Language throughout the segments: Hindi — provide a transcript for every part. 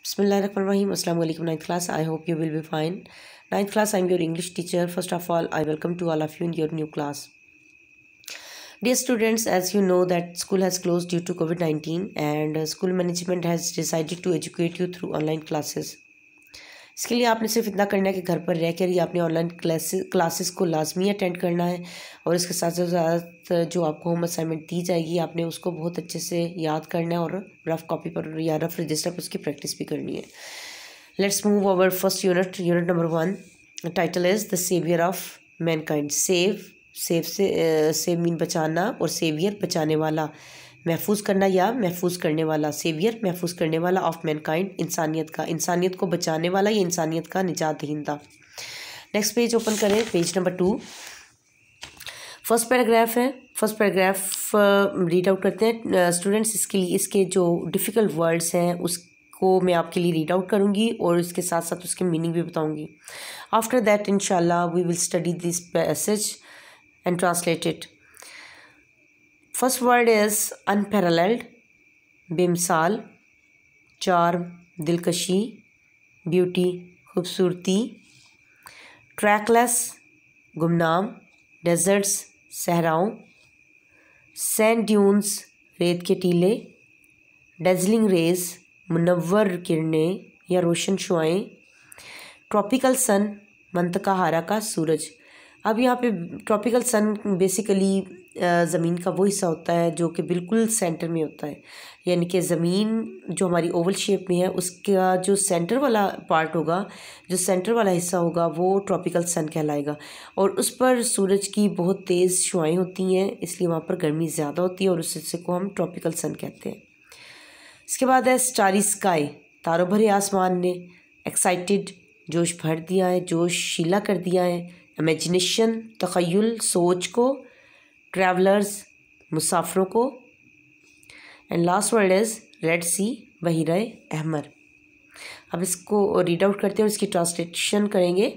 Bismillahirrahmanirrahim. Assalamu alaikum, 9th class. I hope you will be fine. 9th class, I'm your English teacher. First of all, I welcome to all of you in your new class. Dear students, as you know that school has closed due to COVID-19 and school management has decided to educate you through online classes. इसके लिए आपने सिर्फ इतना करना है कि घर पर रह कर ही आपने ऑनलाइन क्लासेस को लाजमी अटेंड करना है और इसके साथ साथ जो आपको होम असाइनमेंट दी जाएगी आपने उसको बहुत अच्छे से याद करना है और रफ कॉपी पर या रफ रजिस्टर पर उसकी प्रैक्टिस भी करनी है. Let's move over first unit number 1. Title is the saviour of mankind. Save mean बचाना और सेवियर बचाने वाला, महफूज करना या महफूज करने वाला. सेवियर महफूज करने वाला ऑफ मैनकाइंड इंसानियत का, इंसानियत को बचाने वाला या इंसानियत का निजात दहिंदा. नेक्स्ट पेज ओपन करें, पेज नंबर 2. फर्स्ट पैराग्राफ है. फर्स्ट पैराग्राफ रीड आउट करते हैं स्टूडेंट्स. इसके लिए इसके जो डिफ़िकल्ट वर्ड्स हैं उसको मैं आपके लिए रीड आउट करूँगी और इसके साथ साथ उसके मीनिंग भी बताऊँगी. आफ्टर दैट इंशाल्लाह we will study this passage and translate it. First word is unparalleled, बेमिसाल, चार्म, दिलकशी, ब्यूटी, खूबसूरती. ट्रैकलेस, गुमनाम, डेजर्ट्स, सहराओं. सैंड ड्यून्स, रेत के टीले. डेजलिंग रेज, मुनव्वर किरणें या रोशन शुआएं. ट्रॉपिकल सन, मंतका हारा का सूरज. अब यहाँ पे ट्रॉपिकल सन बेसिकली ज़मीन का वो हिस्सा होता है जो कि बिल्कुल सेंटर में होता है, यानी कि ज़मीन जो हमारी ओवल शेप में है उसका जो सेंटर वाला पार्ट होगा, जो सेंटर वाला हिस्सा होगा वो ट्रॉपिकल सन कहलाएगा और उस पर सूरज की बहुत तेज़ शुआएं होती हैं, इसलिए वहाँ पर गर्मी ज़्यादा होती है और उस हिस्से को हम ट्रॉपिकल सन कहते हैं. इसके बाद है स्टारी स्काई, तारों भरे आसमान ने. एक्साइटेड, जोश भर दिया है, जोश शीला कर दिया है. इमेजिनेशन, तख़य्युल, सोच को. ट्रैवलर्स, मुसाफिरों को. And last word is red sea, बहीरा अहमर. अब इसको रीड आउट करते हैं और इसकी ट्रांसलेशन करेंगे.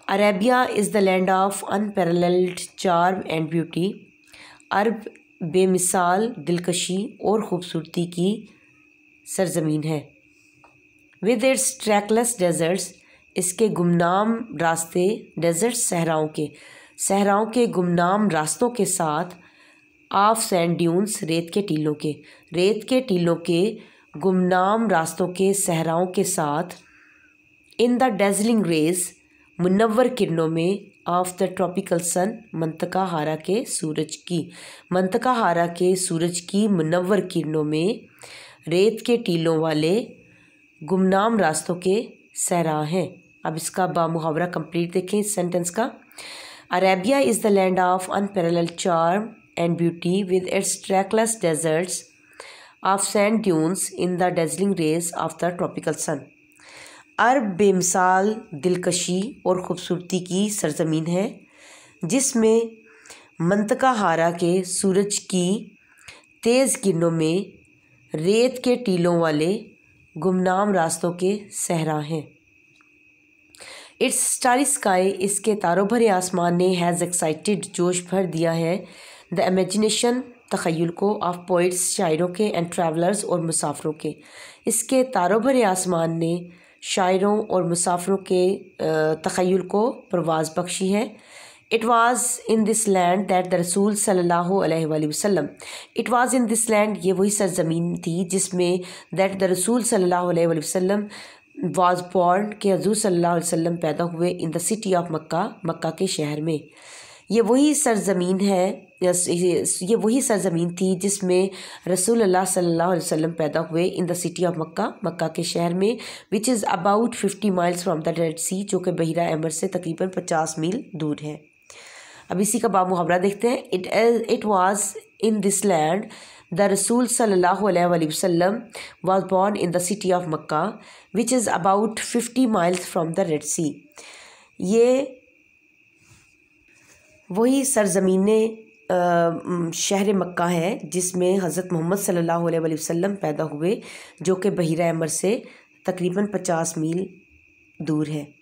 Arabia is the land of unparalleled charm and beauty. अरब बेमिसाल दिलकशी और ख़ूबसूरती की सरजमीन है. विद इट्स ट्रैकलेस डेजर्ट्स, इसके गुमनाम रास्ते. डेजर्ट्स सहराओं के गुमनाम रास्तों के साथ. ऑफ सैंड ड्यून्स, रेत के टीलों के गुमनाम रास्तों के सहराओं के साथ. इन द डेजलिंग रेज, मुनव्वर किरणों में. ऑफ द ट्रॉपिकल सन, मंतका हारा के सूरज की मुनव्वर किरणों में. रेत के टीलों वाले गुमनाम रास्तों के सहरा हैं. अब इसका बामुहावरा कंप्लीट देखें इस सेंटेंस का. Arabia is the land of unparalleled charm and beauty with its trackless deserts of sand dunes in the dazzling rays of the tropical sun. अरब बेमिसाल दिलकशी और ख़ूबसूरती की सरजमीन है जिसमें मंतका हारा के सूरज की तेज़ किरणों में रेत के टीलों वाले गुमनाम रास्तों के सहरा हैं. इट्स स्टारी स्काई, इसके तारों भरे आसमान ने. हैज़ एक्साइटेड, जोश भर दिया है. द इमेजिनेशन, तख़य्युल को. ऑफ पोइट्स, शायरों के. एंड ट्रैवलर्स, और मुसाफिरों के. इसके तारों भरे आसमान ने शायरों और मुसाफिरों के तख़य्युल को परवाज़ बख्शी है. It was in this land that the रसूल सल्लल्लाहु अलैहि वसल्लम. It was in this land, ये वही सरजमीन थी जिसमें दैट द रसूल सल्लल्लाहु अलैहि वसल्लम वाज बॉर्न, के हजूर सल्लल्लाहु अलैहि वसल्लम पैदा हुए. In the city of Mecca, मक्का के शहर में. ये वही सरजमीन थी जिसमें रसूलुल्लाह सल्लल्लाहु अलैहि वसल्लम पैदा हुए. In the city of Mecca, मक्का के शहर में. Which is about 50 miles from the red sea, जो कि बहीरा अहमर से तकरीबन 50 मील दूर है. अब इसी का बामुहावरा देखते हैं. It was in this land the रसूल सल्लल्लाहु अलैहि वसल्लम was born in the city of Mecca which is about 50 miles from the red sea. ये वही सरजमीन शहर मक्का है जिसमें हज़रत मोहम्मद सल्लल्लाहु अलैहि वसल्लम पैदा हुए, जो कि बहीरा अहमर से तकरीबन 50 मील दूर है.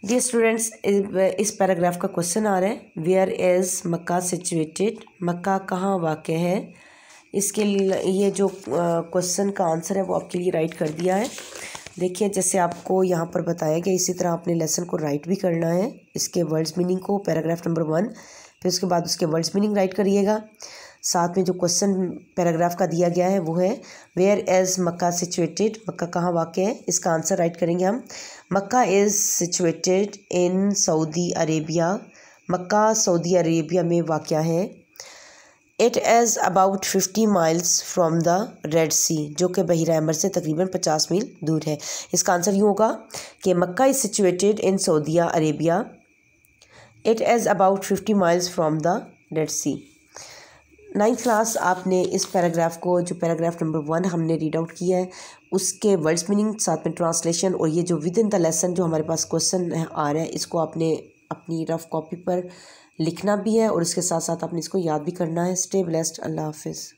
डियर स्टूडेंट्स, इस पैराग्राफ का क्वेश्चन आ रहा है. वेयर इज़ मक्का सिचुएटेड, मक्का कहाँ वाक़ है. इसके ये जो क्वेश्चन का आंसर है वो आपके लिए राइट कर दिया है। देखिए जैसे आपको यहाँ पर बताया गया, इसी तरह आपने लेसन को राइट भी करना है, इसके वर्ड्स मीनिंग को, पैराग्राफ नंबर 1, फिर उसके बाद उसके वर्ड्स मीनिंग राइट करिएगा। साथ में जो क्वेश्चन पैराग्राफ का दिया गया है वो है वेयर इज़ मक्का सिचुएटेड, मक्का कहाँ वाक़ है, इसका आंसर राइट करेंगे हम। Mecca is situated in Saudi Arabia, मक्का सऊदी अरेबिया में वाक़ है। It is about 50 miles from the red sea, जो कि बहीरा अहमर से तकरीबन 50 मील दूर है। इसका आंसर यूँ होगा कि Mecca is situated in Saudi Arabia, it is about 50 miles from the red sea. 9th class आपने इस पैराग्राफ को, जो पैराग्राफ नंबर 1 हमने रीड आउट किया है, उसके वर्ड्स मीनिंग, साथ में ट्रांसलेशन, और ये जो विद इन द लेसन जो हमारे पास क्वेश्चन आ रहा है, इसको आपने अपनी रफ कॉपी पर लिखना भी है और इसके साथ साथ आपने इसको याद भी करना है। स्टे ब्लेस्ड, अल्लाह हाफिज़।